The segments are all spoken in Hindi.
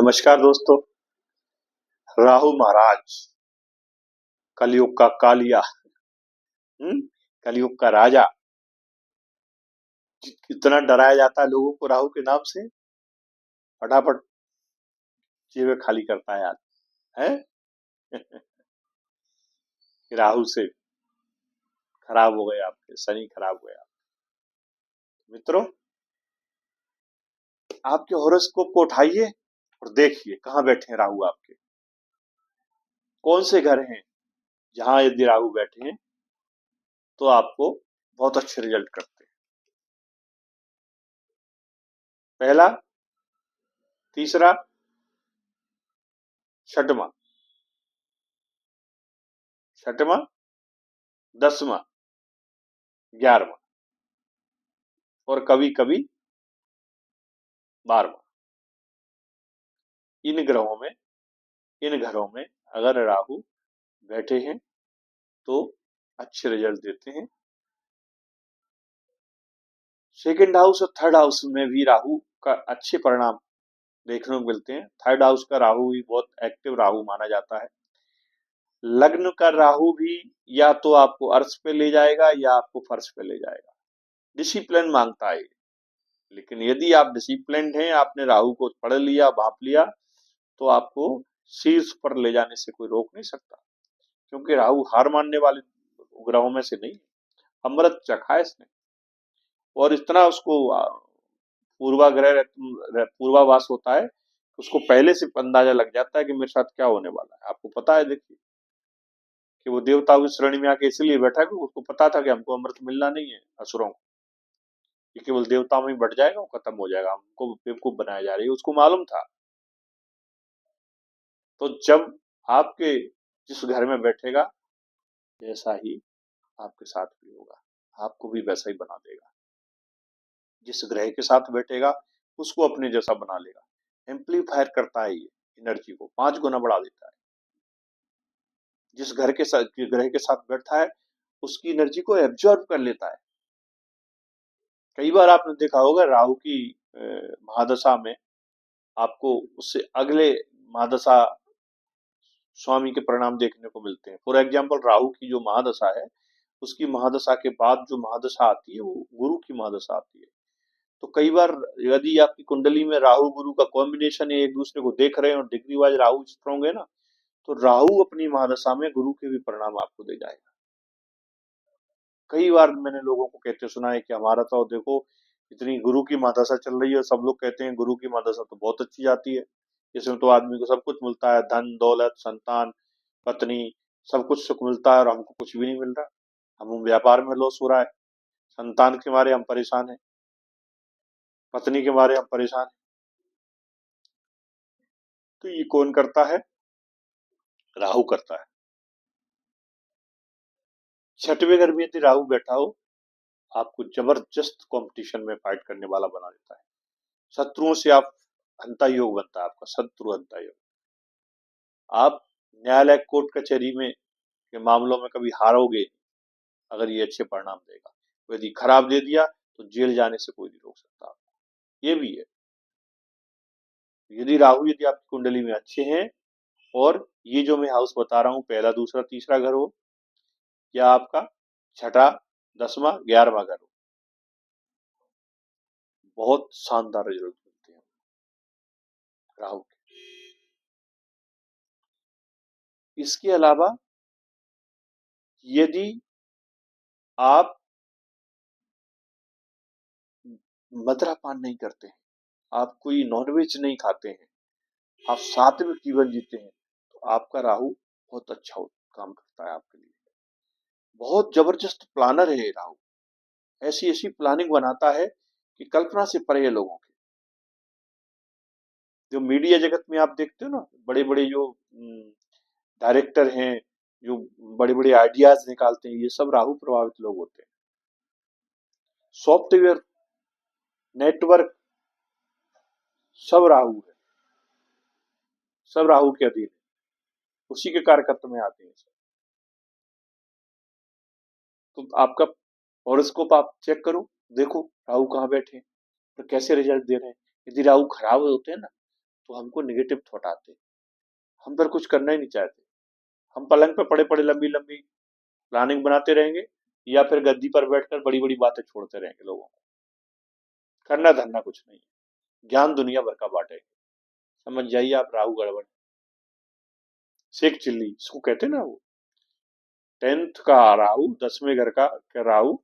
नमस्कार दोस्तों। राहु महाराज, कलयुग का कालिया, कलयुग का राजा। कितना डराया जाता है लोगों को राहु के नाम से। फटाफट जेबें खाली करता है आज है। राहु से खराब हो गए आपके, शनि खराब हो गया। मित्रों, आपके हॉरोस्कोप को उठाइए और देखिए कहाँ बैठे हैं राहु आपके। कौन से घर हैं जहां यदि राहु बैठे हैं तो आपको बहुत अच्छे रिजल्ट करते हैं। पहला, तीसरा, छठवां, 10वां, 11वां और कभी कभी 12वां। इन घरों में अगर राहु बैठे हैं तो अच्छे रिजल्ट देते हैं। सेकंड हाउस और थर्ड हाउस में भी राहु का अच्छे परिणाम देखने को मिलते हैं। थर्ड हाउस का राहु भी बहुत एक्टिव राहु माना जाता है। लग्न का राहु भी या तो आपको अर्श पे ले जाएगा या आपको फर्श पे ले जाएगा। डिसिप्लिन मांगता है, लेकिन यदि आप डिसिप्लिन हैं, आपने राहु को पढ़ लिया, भाप लिया, तो आपको शीर्ष पर ले जाने से कोई रोक नहीं सकता, क्योंकि राहु हार मानने वाले ग्रहों में से नहीं। अमृत चखा है इसने और इतना उसको पूर्वाभास होता है, उसको पहले से अंदाजा लग जाता है कि मेरे साथ क्या होने वाला है। आपको पता है, देखिए कि वो देवताओं की श्रेणी में आके इसलिए बैठा कि उसको पता था कि हमको अमृत मिलना नहीं है असुरों को, ये केवल देवताओं में बढ़ जाएगा, वो खत्म हो जाएगा, हमको बेवकूफ बनाया जा रही है, उसको मालूम था। तो जब आपके जिस घर में बैठेगा वैसा ही आपके साथ भी होगा, आपको भी वैसा ही बना देगा। जिस ग्रह के साथ बैठेगा उसको अपने जैसा बना लेगा। एम्पलीफायर करता है, ये एनर्जी को 5 गुना बढ़ा देता है। जिस ग्रह के साथ बैठा है उसकी एनर्जी को एब्जॉर्ब कर लेता है। कई बार आपने देखा होगा राहु की महादशा में आपको उससे अगले महादशा स्वामी के परिणाम देखने को मिलते हैं। फॉर एग्जाम्पल, राहु की जो महादशा है उसकी महादशा के बाद जो महादशा आती है वो गुरु की महादशा आती है। तो कई बार यदि आपकी कुंडली में राहु गुरु का कॉम्बिनेशन है, एक दूसरे को देख रहे हैं और डिग्री वाइज राहु स्ट्रॉन्ग है ना, तो राहु अपनी महादशा में गुरु के भी परिणाम आपको दे जाएगा। कई बार मैंने लोगों को कहते सुना है कि हमारा तो देखो इतनी गुरु की महादशा चल रही है, सब लोग कहते हैं गुरु की महादशा तो बहुत अच्छी जाती है, इसमें तो आदमी को सब कुछ मिलता है, धन दौलत संतान पत्नी सब कुछ सुख मिलता है, और हमको कुछ भी नहीं मिल रहा, हम व्यापार में लॉस हो रहा है, संतान के मारे हम परेशान हैं, पत्नी के मारे हम परेशान हैं। तो ये कौन करता है? राहु करता है। छठवें घर में यदि राहु बैठा हो आपको जबरदस्त कंपटीशन में फाइट करने वाला बना देता है। शत्रुओं से आप हंता योग बनता है, आपका शत्रु हंता योग। आप न्यायालय कोर्ट कचहरी में के मामलों में कभी हारोगे अगर ये अच्छे परिणाम देगा। यदि खराब दे दिया तो जेल जाने से कोई नहीं रोक सकता आपको। ये भी है, यदि आपकी कुंडली में अच्छे हैं और ये जो मैं हाउस बता रहा हूँ पहला दूसरा तीसरा घर हो या आपका छठा 10वां 11वां घर हो, बहुत शानदार रिजल्ट मिलते हैं राहु के। इसके अलावा यदि आप मदिरापान नहीं करते हैं, आप कोई नॉनवेज नहीं खाते हैं, आप सात्विक जीवन जीते हैं, तो आपका राहु बहुत अच्छा काम करता है आपके लिए। बहुत जबरदस्त प्लानर है ये राहु, ऐसी ऐसी प्लानिंग बनाता है कि कल्पना से परे है लोगों की। जो मीडिया जगत में आप देखते हो ना, बड़े बड़े जो डायरेक्टर हैं, जो बड़े बड़े आइडियाज निकालते हैं, ये सब राहु प्रभावित लोग होते हैं। सॉफ्टवेयर नेटवर्क सब राहु है, सब राहु के अधीन है, उसी के कार्यकर्ता में आते हैं। तो आपका हॉरोस्कोप आप चेक करो, देखो राहु कहाँ बैठे हैं तो कैसे रिजल्ट दे रहे हैं। यदि राहु खराब होते हैं ना तो हमको नेगेटिव थॉट आते, हम फिर कुछ करना ही नहीं चाहते, हम पलंग पे पड़े पड़े लंबी लंबी प्लानिंग बनाते रहेंगे, या फिर गद्दी पर बैठकर बड़ी बड़ी बातें छोड़ते रहेंगे लोगों को। करना धरना कुछ नहीं है, ज्ञान दुनिया भर का बांटेंगे। समझ जाइए आप, राहु गड़बड़। शेख चिल्ली इसको कहते हैं ना, वो 10th का राहु, 10वें घर का क्या राहु,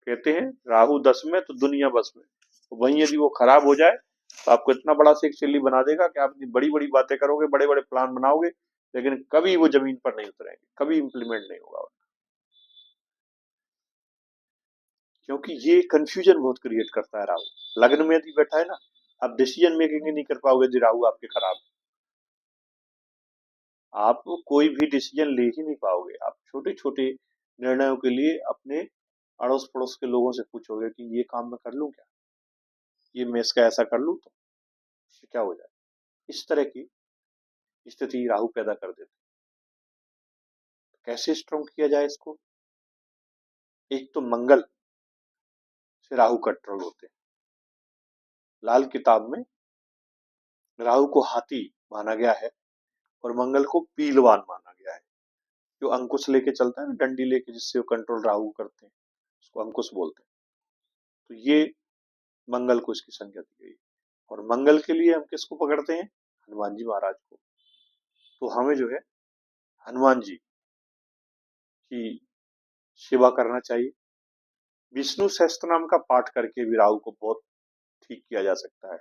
कहते हैं राहु 10 में तो दुनिया बस में। तो वहीं यदि वो खराब हो जाए तो आपको इतना बड़ा शेख चिल्ली बना देगा कि आप बड़ी बड़ी बातें करोगे, बड़े बड़े प्लान बनाओगे, लेकिन कभी वो जमीन पर नहीं उतरेंगे, कभी इंप्लीमेंट नहीं होगा। क्योंकि ये कंफ्यूजन बहुत क्रिएट करता है राहु। लग्न में यदि बैठा है ना, आप डिसीजन मेकिंग ही नहीं कर पाओगे यदि राहु आपके खराब है। आप कोई भी डिसीजन ले ही नहीं पाओगे। आप छोटे छोटे निर्णयों के लिए अपने अड़ोस पड़ोस के लोगों से पूछोगे कि ये काम मैं कर लूं क्या, ये मैं इसका ऐसा कर लूं तो इससे क्या हो जाए। इस तरह की स्थिति राहु पैदा कर देते। कैसे स्ट्रॉन्ग किया जाए इसको? एक तो मंगल से राहु कंट्रोल होते हैं। लाल किताब में राहु को हाथी माना गया है और मंगल को पीलवान माना गया है। जो अंकुश लेके चलता है ना, डंडी लेके, जिससे वो कंट्रोल राहु करते हैं, उसको अंकुश बोलते हैं। तो ये मंगल को इसकी संज्ञा दी गई। और मंगल के लिए हम किसको पकड़ते हैं? हनुमान जी महाराज को। तो हमें जो है हनुमान जी की सेवा करना चाहिए। विष्णु सहस्त्र नाम का पाठ करके भी राहु को बहुत ठीक किया जा सकता है।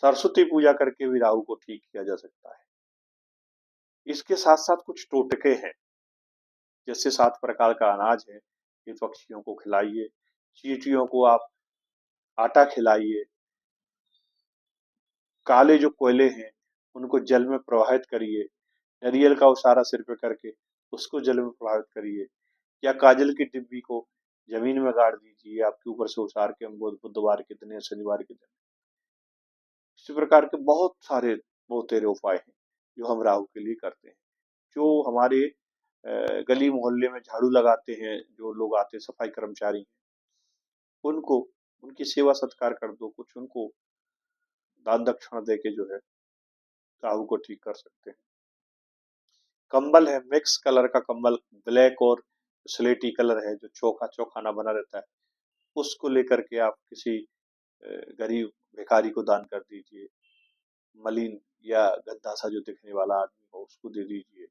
सरस्वती पूजा करके भी राहु को ठीक किया जा सकता है। इसके साथ साथ कुछ टोटके हैं, जैसे 7 प्रकार का अनाज है, ये पक्षियों को खिलाइए, चींटियों को आप आटा खिलाइए, काले जो कोयले हैं उनको जल में प्रवाहित करिए, नारियल का उसारा सिर पे करके उसको जल में प्रवाहित करिए, या काजल की डिब्बी को जमीन में गाड़ दीजिए, आपके ऊपर से उसार के बुधवार के दिन या शनिवार के दिन। इसी प्रकार के बहुत सारे बहुतेरे उपाय हैं जो हम राहु के लिए करते हैं। जो हमारे गली मोहल्ले में झाड़ू लगाते हैं, जो लोग आते हैं सफाई कर्मचारी हैं, उनको उनकी सेवा सत्कार कर दो, कुछ उनको दान दक्षिणा दे के जो है राहु को ठीक कर सकते हैं। कंबल है, मिक्स कलर का कंबल, ब्लैक और स्लेटी कलर है, जो चौका चौखाना बना रहता है, उसको लेकर के आप किसी गरीब भिखारी को दान कर दीजिए। मलिन या गंदा सा जो दिखने वाला आदमी हो उसको दे दीजिए,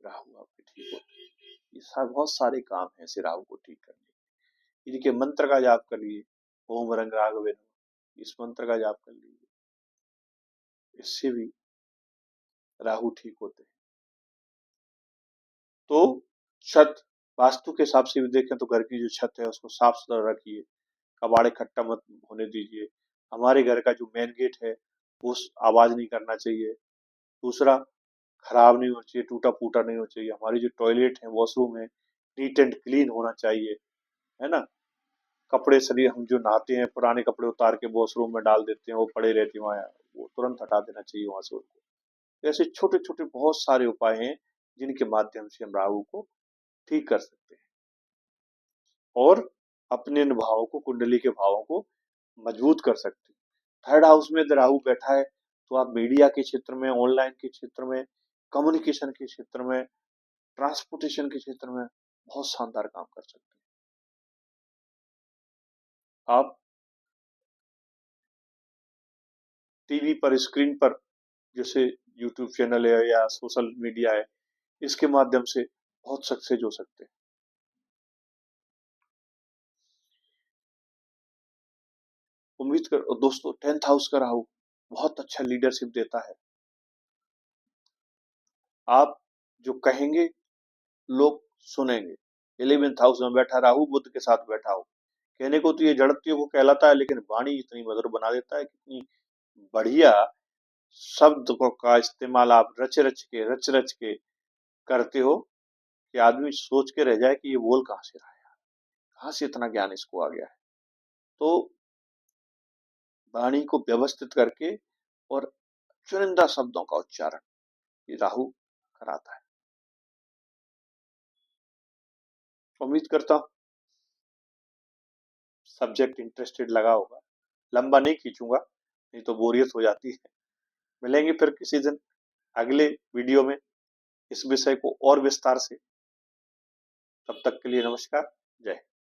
राहु आपके ठीक होते हैं। ये बहुत सारे काम हैं ऐसे राहु को ठीक करने के। इनके मंत्र का जाप करिए, ओम रंग राघवेन, इस मंत्र का जाप कर लीजिए, इससे भी राहु ठीक होते हैं। तो छत, वास्तु के हिसाब से भी देखें तो घर की जो छत है उसको साफ सुथरा रखिए, कबाड़ इकट्ठा मत होने दीजिए। हमारे घर का जो मेन गेट है वो आवाज नहीं करना चाहिए। दूसरा, खराब नहीं होना चाहिए, टूटा फूटा नहीं होना चाहिए। हमारी जो टॉयलेट है, वॉशरूम है, नीट एंड क्लीन होना चाहिए, है ना। कपड़े शरीर, हम जो नहाते हैं पुराने कपड़े उतार के वॉशरूम में डाल देते हैं, वो पड़े रहते हैं वहाँ, वो तुरंत हटा देना चाहिए वहां से उनको। ऐसे छोटे छोटे बहुत सारे उपाय हैं जिनके माध्यम से हम राहु को ठीक कर सकते हैं और अपने इन भावों को, कुंडली के भावों को मजबूत कर सकते हैं। थर्ड हाउस में यदि राहु बैठा है तो आप मीडिया के क्षेत्र में, ऑनलाइन के क्षेत्र में, कम्युनिकेशन के क्षेत्र में, ट्रांसपोर्टेशन के क्षेत्र में बहुत शानदार काम कर सकते हैं। आप टीवी पर, स्क्रीन पर, जैसे यूट्यूब चैनल है या सोशल मीडिया है, इसके माध्यम से बहुत सक्सेस हो सकते हैं। उम्मीद कर दोस्तों, 10th हाउस का राहु बहुत अच्छा लीडरशिप देता है। आप जो कहेंगे लोग सुनेंगे। 11th हाउस में बैठा राहु, बुध के साथ बैठा हो, कहने को तो ये जड़त्व को कहलाता है, लेकिन वाणी इतनी मधुर बना देता है, कितनी बढ़िया शब्द का इस्तेमाल आप रच रच के करते हो कि आदमी सोच के रह जाए कि ये बोल कहाँ से रहा है, कहाँ से इतना ज्ञान इसको आ गया है। तो वाणी को व्यवस्थित करके और चुनिंदा शब्दों का उच्चारण ये राहु कराता है। उम्मीद करता हूं सब्जेक्ट इंटरेस्टेड लगा होगा। लंबा नहीं खींचूंगा, नहीं तो बोरियत हो जाती है। मिलेंगे फिर किसी दिन अगले वीडियो में इस विषय को और विस्तार से। तब तक के लिए नमस्कार, जय हिंद।